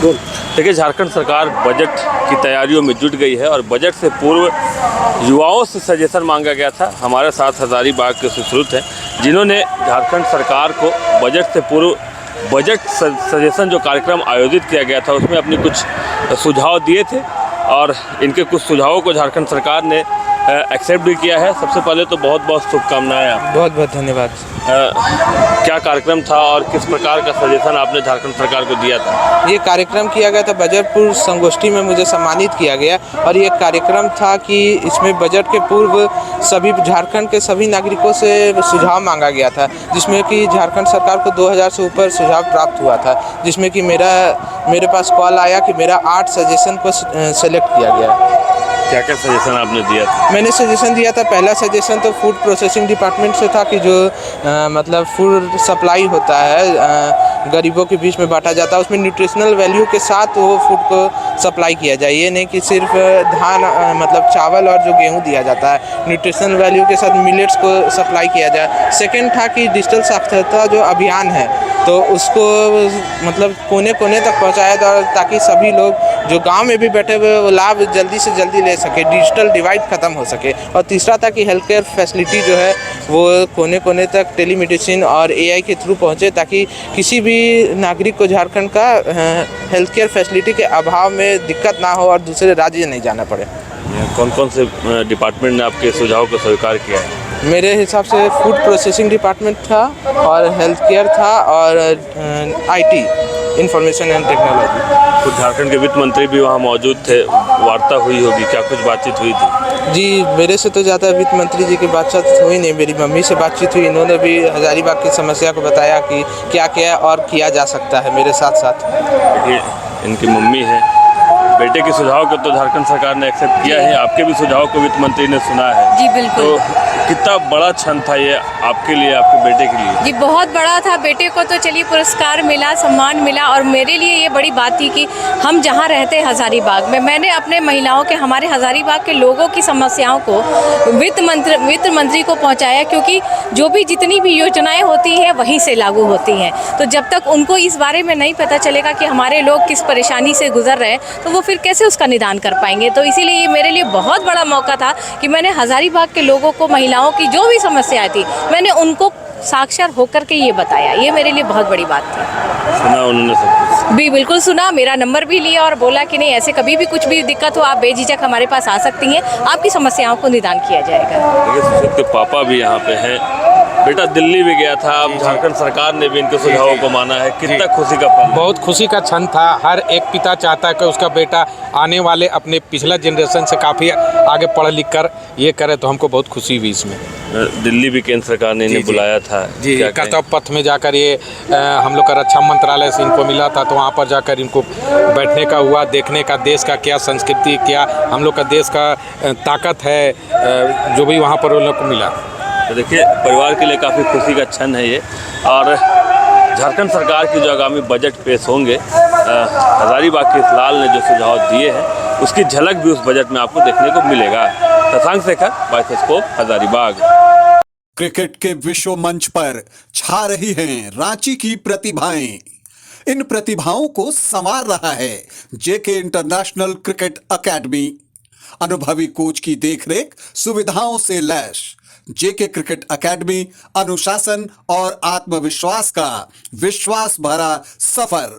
देखिए, झारखंड सरकार बजट की तैयारियों में जुट गई है और बजट से पूर्व युवाओं से सजेशन मांगा गया था। हमारे साथ हजारीबाग के सुश्रुत हैं जिन्होंने झारखंड सरकार को बजट से पूर्व बजट सजेशन जो कार्यक्रम आयोजित किया गया था उसमें अपनी कुछ सुझाव दिए थे और इनके कुछ सुझावों को झारखंड सरकार ने एक्सेप्ट भी किया है। सबसे पहले तो बहुत बहुत शुभकामनाएं आपको। बहुत बहुत धन्यवाद। क्या कार्यक्रम था और किस प्रकार का सजेशन आपने झारखंड सरकार को दिया था? ये कार्यक्रम किया गया था, बजट पूर्व संगोष्ठी में मुझे सम्मानित किया गया और ये कार्यक्रम था कि इसमें बजट के पूर्व सभी झारखंड के सभी नागरिकों से सुझाव मांगा गया था, जिसमें कि झारखंड सरकार को 2000 से ऊपर सुझाव प्राप्त हुआ था, जिसमें कि मेरे पास कॉल आया कि मेरा 8 सजेशन को सेलेक्ट किया गया। क्या क्या सजेशन आपने दिया था? मैंने सजेशन दिया था, पहला सजेशन तो फूड प्रोसेसिंग डिपार्टमेंट से था कि जो मतलब फूड सप्लाई होता है गरीबों के बीच में बांटा जाता है, उसमें न्यूट्रिशनल वैल्यू के साथ वो फूड को सप्लाई किया जाए। ये नहीं कि सिर्फ धान मतलब चावल और जो गेहूं दिया जाता है, न्यूट्रिशनल वैल्यू के साथ मिलेट्स को सप्लाई किया जाए। सेकेंड था कि डिजिटल साक्षरता जो अभियान है तो उसको मतलब कोने कोने तक पहुंचाया जाए ताकि सभी लोग जो गांव में भी बैठे हुए वो लाभ जल्दी से जल्दी ले सके, डिजिटल डिवाइड ख़त्म हो सके। और तीसरा था कि हेल्थ केयर फैसिलिटी जो है वो कोने कोने तक टेलीमेडिसिन और एआई के थ्रू पहुंचे ताकि किसी भी नागरिक को झारखंड का हेल्थ केयर फैसिलिटी के अभाव में दिक्कत ना हो और दूसरे राज्य नहीं जाना पड़े। कौन कौन से डिपार्टमेंट ने आपके सुझाव को स्वीकार किया है? मेरे हिसाब से फूड प्रोसेसिंग डिपार्टमेंट था और हेल्थ केयर था और आईटी, इंफॉर्मेशन एंड टेक्नोलॉजी। कुछ झारखंड के वित्त मंत्री भी वहाँ मौजूद थे, वार्ता हुई होगी, क्या कुछ बातचीत हुई थी? जी, मेरे से तो ज़्यादा वित्त मंत्री जी की बातचीत हुई नहीं, मेरी मम्मी से बातचीत हुई। इन्होंने भी हजारीबाग की समस्या को बताया कि क्या क्या और किया जा सकता है मेरे साथ साथ। देखिए, इनकी मम्मी है, बेटे के सुझाव को तो झारखंड सरकार ने एक्सेप्ट किया है, आपके भी सुझाव को वित्त मंत्री ने सुना है। जी बिल्कुल। तो कितना बड़ा क्षण था ये आपके लिए, आपके बेटे के लिए? जी बहुत बड़ा था। बेटे को तो चलिए पुरस्कार मिला, सम्मान मिला और मेरे लिए ये बड़ी बात थी कि हम जहाँ रहते हैं हजारीबाग में, मैंने अपने महिलाओं के, हमारे हजारीबाग के लोगों की समस्याओं को वित्त मंत्री को पहुँचाया, क्योंकि जो भी जितनी भी योजनाएं होती हैं वहीं से लागू होती हैं। तो जब तक उनको इस बारे में नहीं पता चलेगा कि हमारे लोग किस परेशानी से गुजर रहे हैं तो वो फिर कैसे उसका निदान कर पाएंगे। तो इसीलिए ये मेरे लिए बहुत बड़ा मौका था कि मैंने हजारीबाग के लोगों को, महिलाओं की जो भी समस्याएं थी, मैंने उनको साक्षर होकर के ये बताया। ये मेरे लिए बहुत बड़ी बात थी। सुना उन्होंने सब कुछ? भी बिल्कुल सुना, मेरा नंबर भी लिया और बोला कि नहीं, ऐसे कभी भी कुछ भी दिक्कत हो आप बेझिझक हमारे पास आ सकती हैं, आपकी समस्याओं को निदान किया जाएगा। देखिए, सुशील के पापा भी यहाँ पे हैं, बेटा दिल्ली भी गया था, अब झारखंड सरकार ने भी इनके सुझावों को माना है, कितना खुशी का पल? बहुत खुशी का क्षण था। हर एक पिता चाहता है कि उसका बेटा आने वाले अपने पिछला जनरेशन से काफ़ी आगे पढ़ लिख कर ये करे, तो हमको बहुत खुशी हुई इसमें। दिल्ली भी केंद्र सरकार ने इन्हें बुलाया था जी, कर्तव्य पथ में जाकर ये हम लोग का रक्षा मंत्रालय से इनको मिला था, तो वहाँ पर जाकर इनको बैठने का हुआ, देखने का देश का क्या संस्कृति, क्या हम लोग का देश का ताकत है, जो भी वहाँ पर उन लोग को मिला। तो देखिए, परिवार के लिए काफ़ी खुशी का क्षण है ये। और झारखंड सरकार की जो आगामी बजट पेश होंगे, हजारीबाग के इस लाल ने जो सुझाव दिए हैं उसकी झलक भी उस बजट में आपको देखने को मिलेगा। शशांक शेखर, बाइस्कोप, हजारीबाग। क्रिकेट के विश्व मंच पर छा रही हैं रांची की प्रतिभाएं। इन प्रतिभाओं को संवार रहा है जेके इंटरनेशनल क्रिकेट एकेडमी। अनुभवी कोच की देखरेख, सुविधाओं से लैस जेके क्रिकेट एकेडमी अनुशासन और आत्मविश्वास का विश्वास भरा सफर।